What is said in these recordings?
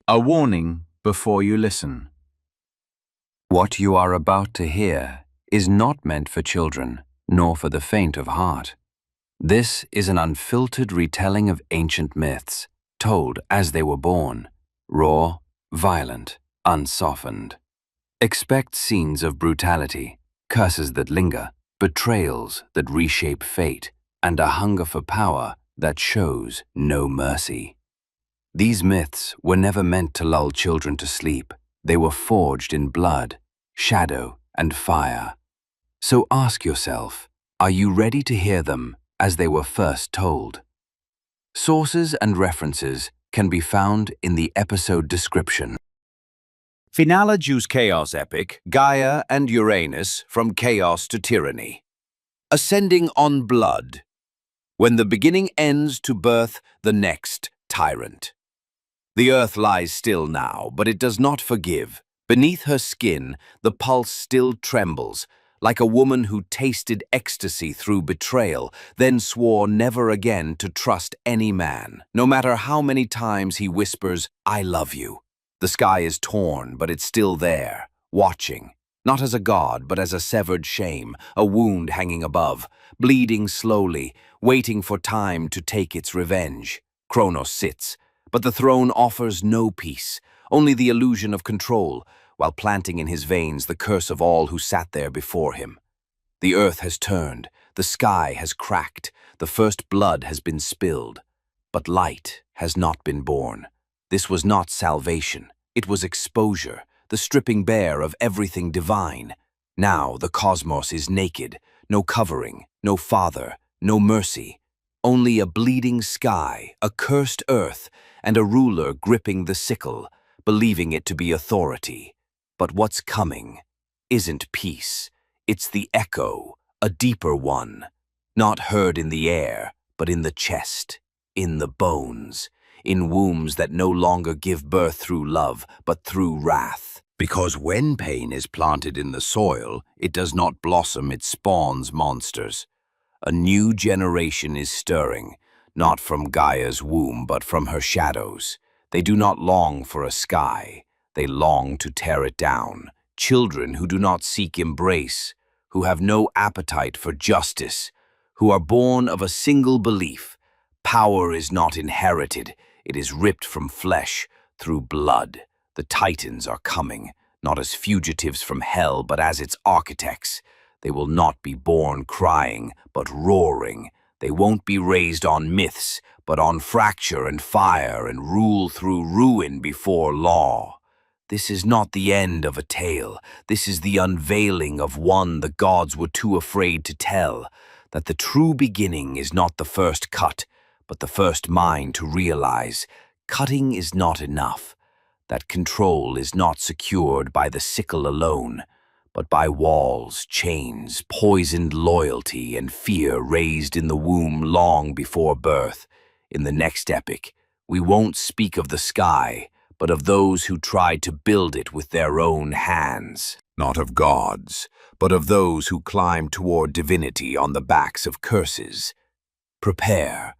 A warning before you listen. What you are about to hear is not meant for children, nor for the faint of heart. This is an unfiltered retelling of ancient myths, told as they were born, raw, violent, unsoftened. Expect scenes of brutality, curses that linger, betrayals that reshape fate, and a hunger for power that shows no mercy. These myths were never meant to lull children to sleep. They were forged in blood, shadow, and fire. So ask yourself, are you ready to hear them as they were first told? Sources and references can be found in the episode description. Philology's chaos epic, Gaia and Uranus from chaos to tyranny. Ascending on blood. When the beginning ends to birth the next tyrant. The earth lies still now, but it does not forgive. Beneath her skin, the pulse still trembles, like a woman who tasted ecstasy through betrayal, then swore never again to trust any man, no matter how many times he whispers, "I love you." The sky is torn, but it's still there, watching, not as a god, but as a severed shame, a wound hanging above, bleeding slowly, waiting for time to take its revenge. Cronus sits, but the throne offers no peace, only the illusion of control, while planting in his veins the curse of all who sat there before him. The earth has turned, the sky has cracked, the first blood has been spilled, but light has not been born. This was not salvation, it was exposure, the stripping bare of everything divine. Now the cosmos is naked, no covering, no father, no mercy, only a bleeding sky, a cursed earth, and a ruler gripping the sickle, believing it to be authority. But what's coming isn't peace. It's the echo, a deeper one, not heard in the air, but in the chest, in the bones, in wombs that no longer give birth through love, but through wrath. Because when pain is planted in the soil, it does not blossom, it spawns monsters. A new generation is stirring, not from Gaia's womb, but from her shadows. They do not long for a sky. They long to tear it down. Children who do not seek embrace, who have no appetite for justice, who are born of a single belief. Power is not inherited. It is ripped from flesh, through blood. The Titans are coming, not as fugitives from hell, but as its architects. They will not be born crying, but roaring. They won't be raised on myths, but on fracture and fire, and rule through ruin before law. This is not the end of a tale. This is the unveiling of one the gods were too afraid to tell, that the true beginning is not the first cut, but the first mind to realize cutting is not enough, that control is not secured by the sickle alone, but by walls, chains, poisoned loyalty, and fear raised in the womb long before birth. In the next epic, we won't speak of the sky, but of those who tried to build it with their own hands. Not of gods, but of those who climbed toward divinity on the backs of curses. Prepare.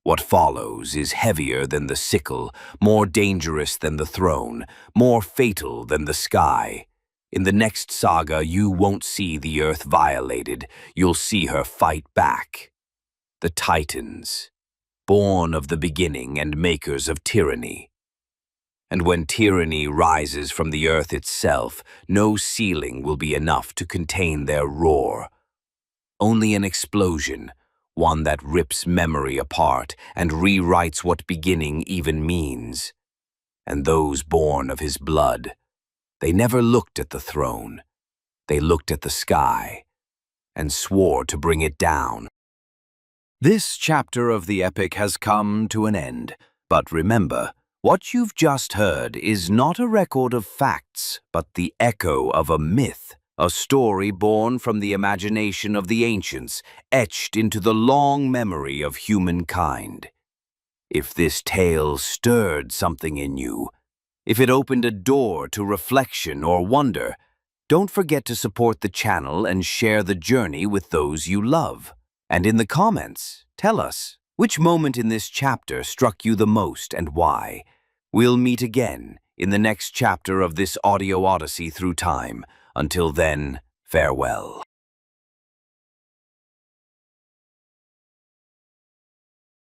What follows is heavier than the sickle, more dangerous than the throne, more fatal than the sky. In the next saga, you won't see the earth violated, you'll see her fight back. The Titans, born of the beginning and makers of tyranny. And when tyranny rises from the earth itself, no ceiling will be enough to contain their roar. Only an explosion, one that rips memory apart and rewrites what beginning even means. And those born of his blood, they never looked at the throne. They looked at the sky and swore to bring it down. This chapter of the epic has come to an end, but remember, what you've just heard is not a record of facts, but the echo of a myth, a story born from the imagination of the ancients, etched into the long memory of humankind. If this tale stirred something in you, if it opened a door to reflection or wonder, don't forget to support the channel and share the journey with those you love. And in the comments, tell us, which moment in this chapter struck you the most and why? We'll meet again in the next chapter of this audio odyssey through time. Until then, farewell.